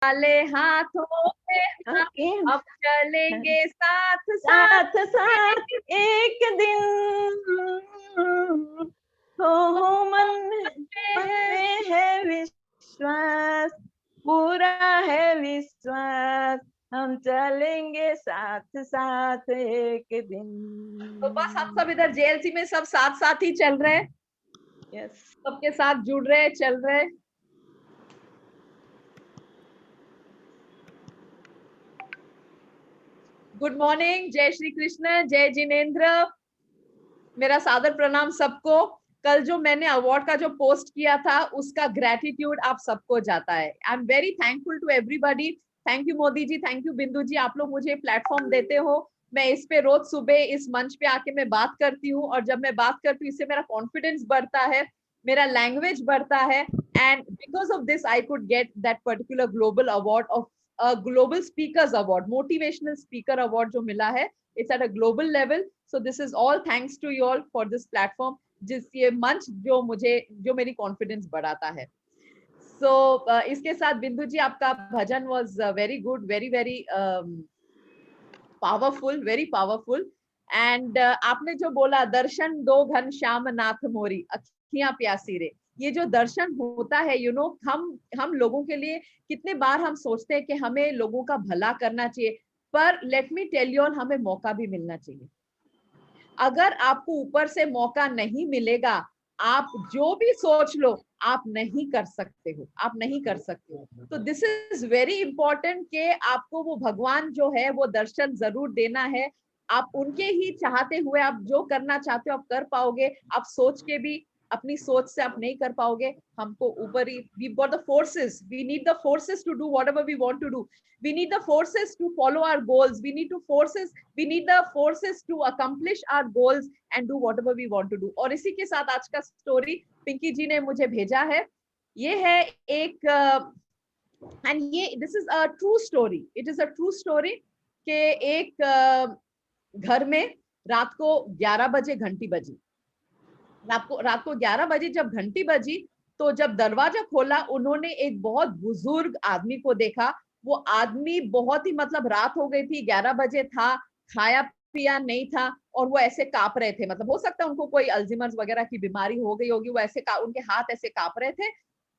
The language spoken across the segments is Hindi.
वाले हाथों में ओके, हम अब चलेंगे साथ साथ साथ साथ एक एक दिन, हो मन में है। में है विश्वास, पूरा है विश्वास, हम चलेंगे साथ साथ एक तो बस हम दिन। सब इधर जेएलसी में सब साथ साथ ही चल रहे हैं, यस। सबके साथ जुड़ रहे, चल रहे। गुड मॉर्निंग, जय श्री कृष्ण, जय जिनेन्द्र, मेरा सादर प्रणाम सबको। कल जो मैंने अवार्ड का जो पोस्ट किया था उसका ग्रेटिट्यूड आप सबको जाता है। I am very thankful to everybody. Thank you Modi ji, thank you Bindu ji, आप लोग मुझे प्लेटफॉर्म देते हो। मैं इस पे रोज सुबह इस मंच पे आके मैं बात करती हूँ, और जब मैं बात करती हूँ इससे मेरा कॉन्फिडेंस बढ़ता है, मेरा लैंग्वेज बढ़ता है। And because of this I could get that particular global award of global speakers award, motivational speaker award जो मिला है। It's at a global level. So this is all thanks to you all for this platform, जिस ये मंच जो मुझे, जो मेरी कॉन्फिडेंस बढ़ाता है। सो इसके साथ बिंदु जी आपका भजन was very good, very very powerful, very powerful. And आपने जो बोला दर्शन दो घन श्याम नाथ मोरी अखियां प्यासी रे, ये जो दर्शन होता है, यू नो, हम लोगों के लिए कितने बार हम सोचते हैं कि हमें लोगों का भला करना चाहिए, पर let me tell you all, हमें मौका भी मिलना चाहिए। अगर आपको ऊपर से मौका नहीं मिलेगा, आप जो भी सोच लो, आप नहीं कर सकते हो, आप नहीं कर सकते हो। तो दिस इज वेरी इंपॉर्टेंट कि आपको वो भगवान जो है वो दर्शन जरूर देना है। आप उनके ही चाहते हुए आप जो करना चाहते हो आप कर पाओगे, आप सोच के भी अपनी सोच से आप नहीं कर पाओगे। हमको ऊपर ही, we got the forces, we need the forces to do whatever we want to do, we need the forces to follow our goals, we need the forces to accomplish our goals and do whatever we want to do। और इसी के साथ आज का स्टोरी पिंकी जी ने मुझे भेजा है। ये है एक एंड ये this is a true story, it is a true story के एक घर में रात को 11 बजे घंटी बजी। रात को 11 बजे जब घंटी बजी, तो जब दरवाजा खोला उन्होंने एक बहुत बुजुर्ग आदमी को देखा। वो आदमी बहुत ही, मतलब रात हो गई थी, 11 बजे था, खाया पिया नहीं था, और वो ऐसे कांप रहे थे। मतलब हो सकता है उनको कोई अल्जीमर्स वगैरह की बीमारी हो गई होगी, वो ऐसे उनके हाथ ऐसे कांप रहे थे।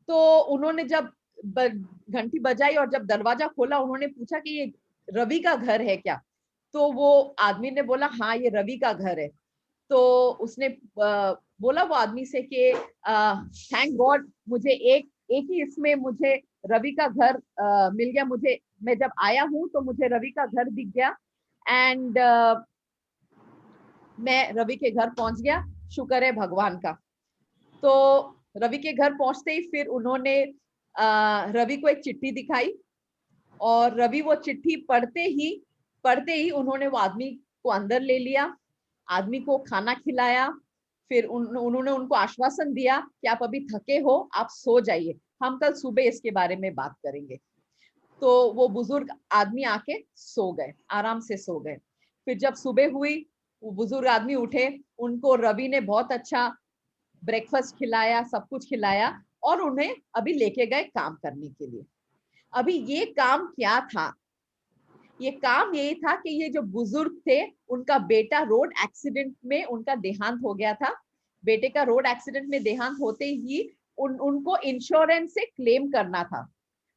तो उन्होंने जब घंटी बजाई और जब दरवाजा खोला, उन्होंने पूछा कि ये रवि का घर है क्या? तो वो आदमी ने बोला हाँ ये रवि का घर है। तो उसने बोला वो आदमी से कि थैंक गॉड, मुझे एक एक ही इसमें मुझे रवि का घर मिल गया। मुझे, मैं जब आया हूँ तो मुझे रवि का घर दिख गया। एंड मैं रवि के घर पहुंच गया, शुक्र है भगवान का। तो रवि के घर पहुंचते ही फिर उन्होंने रवि को एक चिट्ठी दिखाई, और रवि वो चिट्ठी पढ़ते ही उन्होंने वो आदमी को अंदर ले लिया, आदमी को खाना खिलाया। फिर उन्होंने उनको आश्वासन दिया कि आप अभी थके हो, आप सो जाइए, हम कल सुबह इसके बारे में बात करेंगे। तो वो बुजुर्ग आदमी आके सो गए, आराम से सो गए। फिर जब सुबह हुई, वो बुजुर्ग आदमी उठे, उनको रवि ने बहुत अच्छा ब्रेकफास्ट खिलाया, सब कुछ खिलाया, और उन्हें अभी लेके गए काम करने के लिए। अभी ये काम क्या था? ये काम यही था कि ये जो बुजुर्ग थे, उनका बेटा रोड एक्सीडेंट में उनका देहांत हो गया था। बेटे का रोड एक्सीडेंट में देहांत होते ही उनको इंश्योरेंस से क्लेम करना था,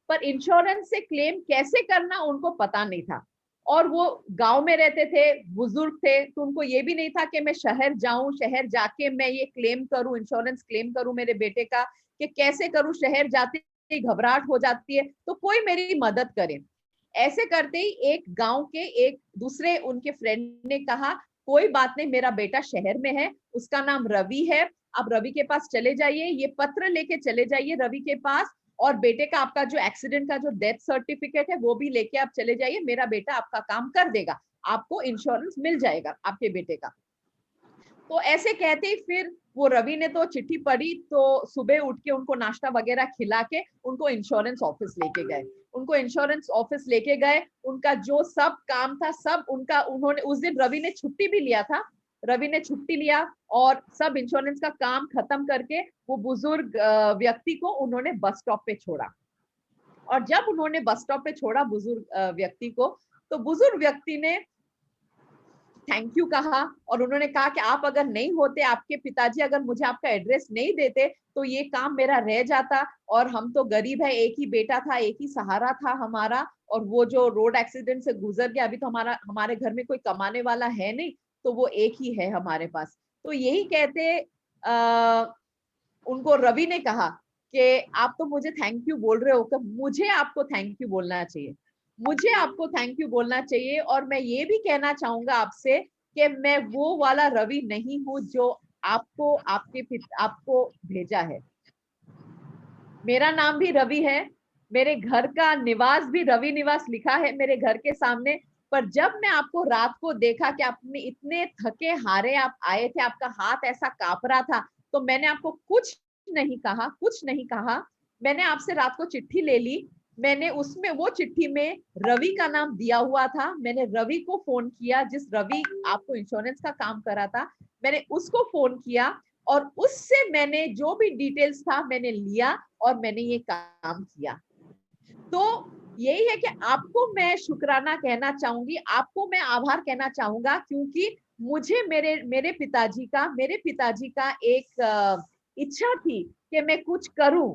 पर इंश्योरेंस से क्लेम कैसे करना उनको पता नहीं था। और वो गांव में रहते थे, बुजुर्ग थे, तो उनको ये भी नहीं था कि मैं शहर जाऊं, शहर जाके मैं ये क्लेम करूं, इंश्योरेंस क्लेम करूं मेरे बेटे का, कि कैसे करूं, शहर जाते ही घबराहट हो जाती है, तो कोई मेरी मदद करे। ऐसे करते ही एक गांव के एक दूसरे उनके फ्रेंड ने कहा कोई बात नहीं, मेरा बेटा शहर में है, उसका नाम रवि है, आप रवि के पास चले जाइए, ये पत्र लेके चले जाइए रवि के पास, और बेटे का आपका जो एक्सीडेंट का जो डेथ सर्टिफिकेट है वो भी लेके आप चले जाइए, मेरा बेटा आपका काम कर देगा, आपको इंश्योरेंस मिल जाएगा आपके बेटे का। तो ऐसे कहते ही फिर वो रवि ने तो चिट्ठी पढ़ी, तो सुबह उठ के उनको नाश्ता वगैरह खिला के उनको इंश्योरेंस ऑफिस लेके गए। उनको इंश्योरेंस ऑफिस लेके गए, उनका जो सब काम था सब उनका, उन्होंने उस दिन रवि ने छुट्टी भी लिया था, रवि ने छुट्टी लिया और सब इंश्योरेंस का काम खत्म करके वो बुजुर्ग व्यक्ति को उन्होंने बस स्टॉप पे छोड़ा। और जब उन्होंने बस स्टॉप पे छोड़ा बुजुर्ग व्यक्ति को, तो बुजुर्ग व्यक्ति ने थैंक यू कहा और उन्होंने कहा कि आप अगर नहीं होते, आपके पिताजी अगर मुझे आपका एड्रेस नहीं देते तो ये काम मेरा रह जाता, और हम तो गरीब है, एक ही बेटा था, एक ही सहारा था हमारा, और वो जो रोड एक्सीडेंट से गुजर गया, अभी तो हमारे घर में कोई कमाने वाला है नहीं, तो वो एक ही है हमारे पास। तो यही कहते उनको रवि ने कहा कि आप तो मुझे थैंक यू बोल रहे हो, कि मुझे आपको थैंक यू बोलना चाहिए, मुझे आपको थैंक यू बोलना चाहिए। और मैं ये भी कहना चाहूंगा आपसे कि मैं वो वाला रवि नहीं हूं जो आपको आपको भेजा है। मेरा नाम भी रवि है, मेरे घर का निवास भी रवि निवास लिखा है मेरे घर के सामने। पर जब मैं आपको रात को देखा कि आपने इतने थके हारे आप आए थे, आपका हाथ ऐसा कांप रहा था, तो मैंने आपको कुछ नहीं कहा, कुछ नहीं कहा। मैंने आपसे रात को चिट्ठी ले ली, मैंने उसमें वो चिट्ठी में रवि का नाम दिया हुआ था। मैंने रवि को फोन किया, जिस रवि आपको इंश्योरेंस का काम करा था, मैंने उसको फोन किया और उससे मैंने जो भी डिटेल्स था मैंने लिया और मैंने ये काम किया। तो यही है कि आपको मैं शुक्राना कहना चाहूंगी, आपको मैं आभार कहना चाहूंगा, क्योंकि मुझे मेरे पिताजी का एक इच्छा थी कि मैं कुछ करूं,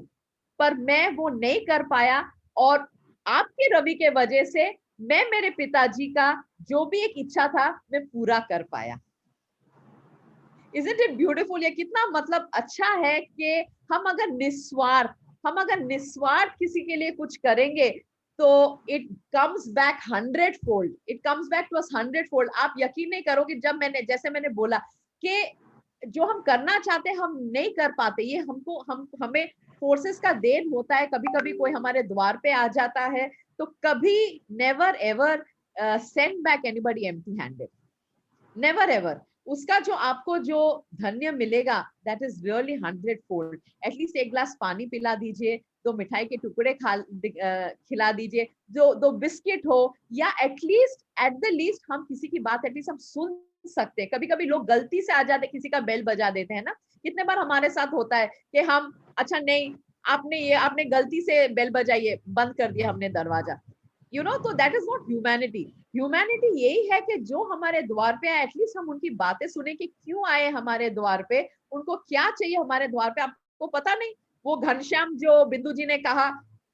पर मैं वो नहीं कर पाया। और आपके रवि के वजह से मैं मेरे पिताजी का जो भी एक इच्छा था मैं पूरा कर पाया। Isn't it beautiful? ये कितना मतलब अच्छा है कि हम अगर निस्वार्थ किसी के लिए कुछ करेंगे तो it comes back 100-fold, it comes back to us 100-fold। आप यकीन नहीं करोगे, जब जैसे मैंने बोला कि जो हम करना चाहते हैं हम नहीं कर पाते, ये हमें फोर्सेस का देन होता है। कभी कभी कोई हमारे द्वार पे आ जाता है, तो कभी never ever send back anybody empty handed, never ever. उसका जो आपको जो धन्य मिलेगा that is really 100-fold। At least एक ग्लास पानी पिला दीजिए, दो मिठाई के टुकड़े खिला दीजिए, जो दो बिस्किट हो, या एट द लीस्ट हम किसी की बात एटलीस्ट हम सुन सकते हैं। कभी कभी लोग गलती से आ जाते, किसी का बेल बजा देते हैं ना, कितने बार हमारे साथ होता है कि हम अच्छा नहीं, आपने गलती से बेल बजाई है, बंद कर दिया हमने दरवाजा, तो that is not humanity. Humanity यही है कि जो हमारे द्वार पे आए एटलीस्ट हम उनकी बातें सुने कि क्यों आए हमारे द्वार पे, उनको क्या चाहिए हमारे द्वार पे। आपको पता नहीं, वो घनश्याम जो बिंदु जी ने कहा,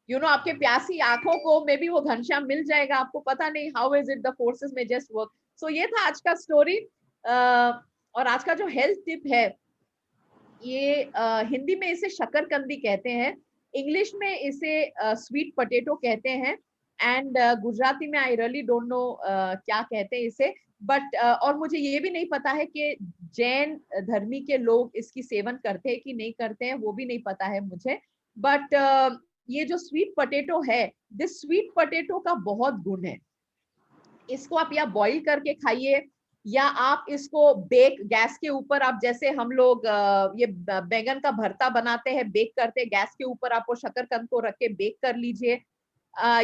आपके प्यासी आंखों को मे बी वो घनश्याम मिल जाएगा, आपको पता नहीं how is it the forces में जस्ट वर्क। सो ये था आज का स्टोरी। और आज का जो हेल्थ टिप है, ये हिंदी में इसे शकरकंदी कहते हैं, इंग्लिश में इसे स्वीट पोटैटो कहते हैं, एंड गुजराती में आई रियली डोंट नो क्या कहते हैं इसे, बट और मुझे ये भी नहीं पता है कि जैन धर्मी के लोग इसकी सेवन करते हैं कि नहीं करते हैं, वो भी नहीं पता है मुझे। बट ये जो स्वीट पोटैटो है, दिस स्वीट पोटैटो का बहुत गुण है। इसको आप या बॉईल करके खाइए, या आप इसको गैस के ऊपर, आप जैसे हम लोग ये बैंगन का भरता बनाते हैं, बेक करते हैं गैस के ऊपर, आप वो शकरकंद को रख के बेक कर लीजिए।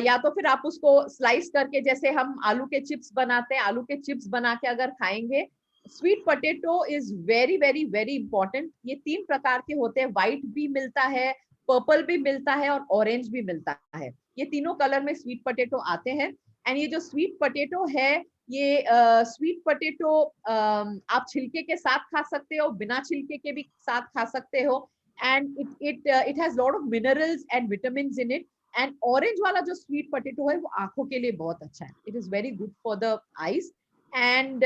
या तो फिर आप उसको स्लाइस करके, जैसे हम आलू के चिप्स बनाते हैं, आलू के चिप्स बना के अगर खाएंगे। Sweet potato is very very very important. ये 3 प्रकार के होते हैं, व्हाइट भी मिलता है, पर्पल भी मिलता है और ऑरेंज भी मिलता है। ये तीनों कलर में स्वीट पोटैटो आते हैं। एंड ये जो स्वीट पोटैटो है, ये स्वीट पोटैटो आप छिलके के साथ खा सकते हो, बिना छिलके के भी साथ खा सकते हो। And it has lot of minerals and vitamin in it. And orange वाला जो स्वीट पोटैटो है वो आंखों के लिए बहुत अच्छा है, it is very good for the eyes and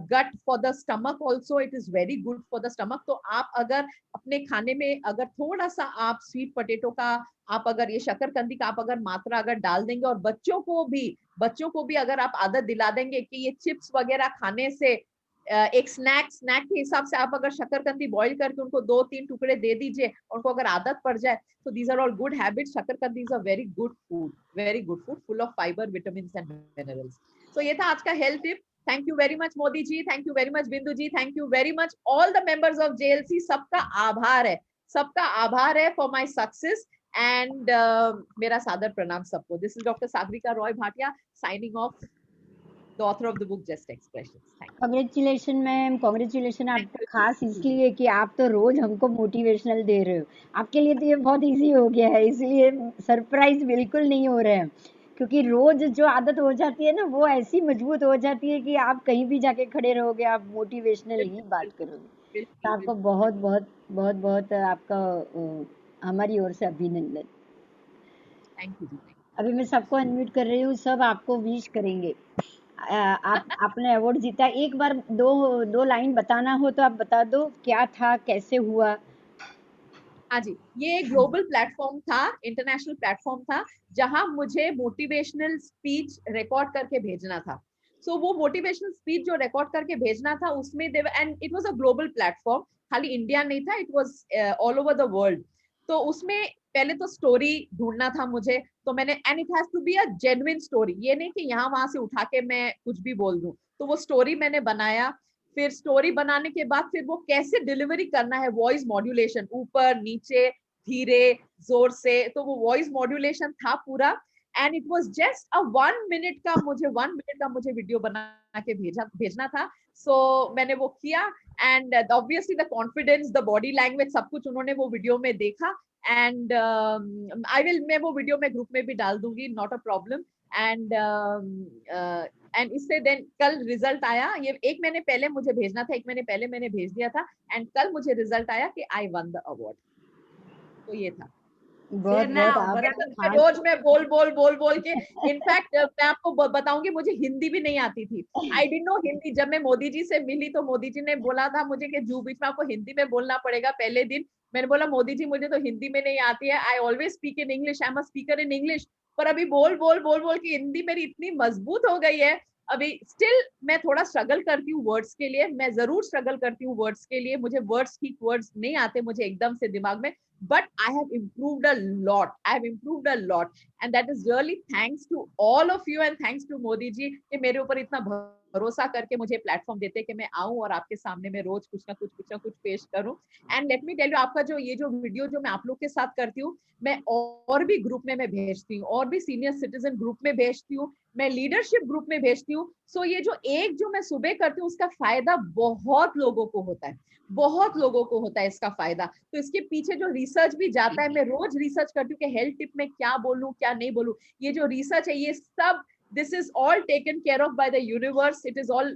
gut for the stomach also, it is very good for the stomach. तो आप अगर अपने खाने में अगर थोड़ा सा आप स्वीट पोटैटो का, आप अगर ये शकरकंदी का आप अगर मात्रा अगर डाल देंगे, और बच्चों को भी अगर आप आदत दिला देंगे कि ये चिप्स वगैरह खाने से एक स्नैक के हिसाब से आप अगर शकरकंदी बॉईल करके उनको 2-3 टुकड़े दे दीजिए, उनको अगर आदत पड़ जाए, तो these are all good habits. शकरकंदी is a very good food full of fibre, vitamin and minerals. So ये था आज का health tip. Thank you very much Modi ji, thank you very much Bindu ji, thank you very much all the members of JLC। सबका आभार है फॉर माय सक्सेस एंड मेरा सादर प्रणाम सबको। This is doctor Sagarika Roy Bhatia signing off. the author of the book Just Expressions. Thank you. Congratulation ma'am, congratulation आपको खास इसलिए कि आप तो रोज हमको मोटिवेशनल दे रहे हो। आपके लिए तो ये बहुत इजी हो गया है, इसलिए सरप्राइज बिल्कुल नहीं हो रहे हैं, क्योंकि रोज जो आदत हो जाती है ना वो ऐसी मजबूत हो जाती है कि आप कहीं भी जाके खड़े रहोगे, आप मोटिवेशनल ही बात करोगे। तो आपको बहुत बहुत बहुत बहुत आपका हमारी ओर से अभिनंदन। Thank you. अभी मैं सबको अनम्यूट कर रही हूँ, सब आपको विश करेंगे। आपने अवार्ड जीता, एक बार दो लाइन बताना हो तो आप बता दो, क्या था, कैसे हुआ? हाँ जी, ये ग्लोबल प्लेटफॉर्म था, इंटरनेशनल प्लेटफॉर्म था, जहां मुझे मोटिवेशनल स्पीच रिकॉर्ड करके भेजना था। सो वो मोटिवेशनल स्पीच जो रिकॉर्ड करके भेजना था उसमें and it was a global platform, खाली इंडिया नहीं था, it was all over the world. तो उसमें पहले तो स्टोरी ढूंढना था मुझे, तो मैंने and it has to be a genuine story, ये नहीं कि यहाँ वहां से उठा के मैं कुछ भी बोल दूं। तो वो स्टोरी मैंने बनाया। फिर स्टोरी बनाने के बाद फिर वो कैसे डिलीवरी करना है, वॉइस मॉड्यूलेशन, ऊपर नीचे धीरे जोर से, तो वो वॉइस मॉड्यूलेशन था पूरा। And it was just a 1 minute का, मुझे 1 मिनट का मुझे वीडियो बना के भेजना था। सो मैंने वो किया and obviously the confidence, the body language, सब कुछ उन्होंने वो वीडियो में देखा। एंड मैं वो वीडियो में ग्रुप में भी डाल दूंगी, नॉट अ प्रॉब्लम। एंड इससे देन कल रिजल्ट आया, ये 1 महीने पहले मुझे भेजना था, 1 महीने पहले मैंने भेज दिया था एंड कल मुझे रिजल्ट आया कि आई वन द अवार्ड। तो ये था। बहुत बहुत रोज मैं बोल के, इनफैक्ट मैं आपको बताऊंगी, मुझे हिंदी भी नहीं आती थी। I didn't know Hindi. जब मैं मोदी जी से मिली तो मोदी जी ने बोला था मुझे कि जू बीच में आपको हिंदी में बोलना पड़ेगा पहले दिन। मैंने बोला मोदी जी मुझे तो हिंदी में नहीं आती है, I always speak in English, I am a speaker in English. पर अभी बोल की हिंदी मेरी इतनी मजबूत हो गई है। अभी स्टिल मैं थोड़ा स्ट्रगल करती हूँ वर्ड्स के लिए, मैं जरूर स्ट्रगल करती हूँ वर्ड्स के लिए, मुझे वर्ड्स ठीक वर्ड्स नहीं आते मुझे एकदम से दिमाग में। But I have improved a lot. I have improved a lot, and that is really thanks to all of you and thanks to Modi ji कि मेरे ऊपर इतना भरोसा करके मुझे प्लेटफॉर्म देते कि मैं आऊं और आपके सामने में रोज कुछ ना कुछ पेश करूं। And let me tell you, आपका जो ये जो वीडियो जो मैं आप लोग के साथ करती हूँ, मैं और भी ग्रुप में मैं भेजती हूँ, और भी सीनियर सिटीजन ग्रुप में भेजती हूँ, मैं लीडरशिप ग्रुप में भेजती हूँ। सो ये जो एक जो मैं सुबह करती हूँ उसका फायदा बहुत लोगों को होता है, बहुत लोगों को होता है इसका फायदा। तो इसके पीछे जो रिसर्च भी जाता है, मैं रोज रिसर्च करती हूँ कि हेल्थ टिप में क्या बोलूं क्या नहीं बोलूं। ये जो रिसर्च है ये सब, this is all taken care of by the universe, it is all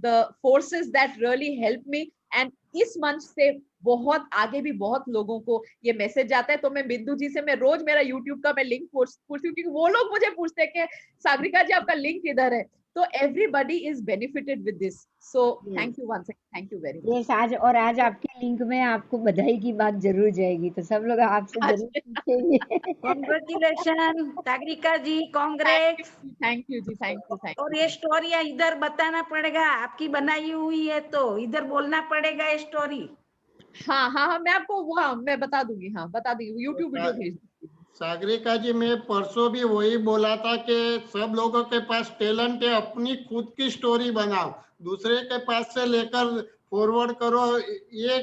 the forces that really help me। and इस मंच से बहुत आगे भी बहुत लोगों को ये मैसेज जाता है। तो मैं बिंदु जी से मैं रोज मेरा यूट्यूब का मैं लिंक पूछती हूँ, क्योंकि वो लोग मुझे पूछते हैं कि सागरिका जी आपका लिंक किधर है। तो everybody is benefited with this, so thank you once again, thank you very much। Yes, आज आपके लिंक में आपको बधाई की बात जरूर जाएगी, तो सब लोग आपसे जरूर पूछेंगे। Congratulation Sagarika ji, congrats. Thank you जी, थैंक यू। और ये स्टोरी इधर बताना पड़ेगा, आपकी बनाई हुई है तो इधर बोलना पड़ेगा ये स्टोरी। हाँ, मैं आपको मैं बता दूंगी, हाँ बता दूंगी, यूट्यूब वीडियो भेज दूंगी। सागरिका जी, मैं परसों भी वही बोला था कि सब लोगों के पास टैलेंट है, अपनी खुद की स्टोरी बनाओ, दूसरे के पास से लेकर फॉरवर्ड करो, ये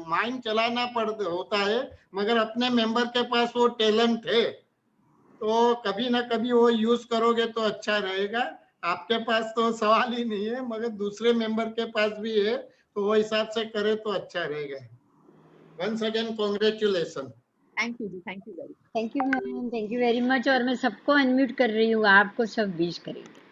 माइंड चलाना होता है, मगर अपने मेंबर के पास वो टैलेंट है तो कभी ना कभी वो यूज करोगे तो अच्छा रहेगा। आपके पास तो सवाल ही नहीं है, मगर दूसरे मेंबर के पास भी है, तो वो हिसाब से करे तो अच्छा रहेगा। Once again congratulation. Thank you जी, thank you very much. Thank you ma'am, thank you very much. और मैं सबको अनम्यूट कर रही हूँ, आपको सब विश करेंगे।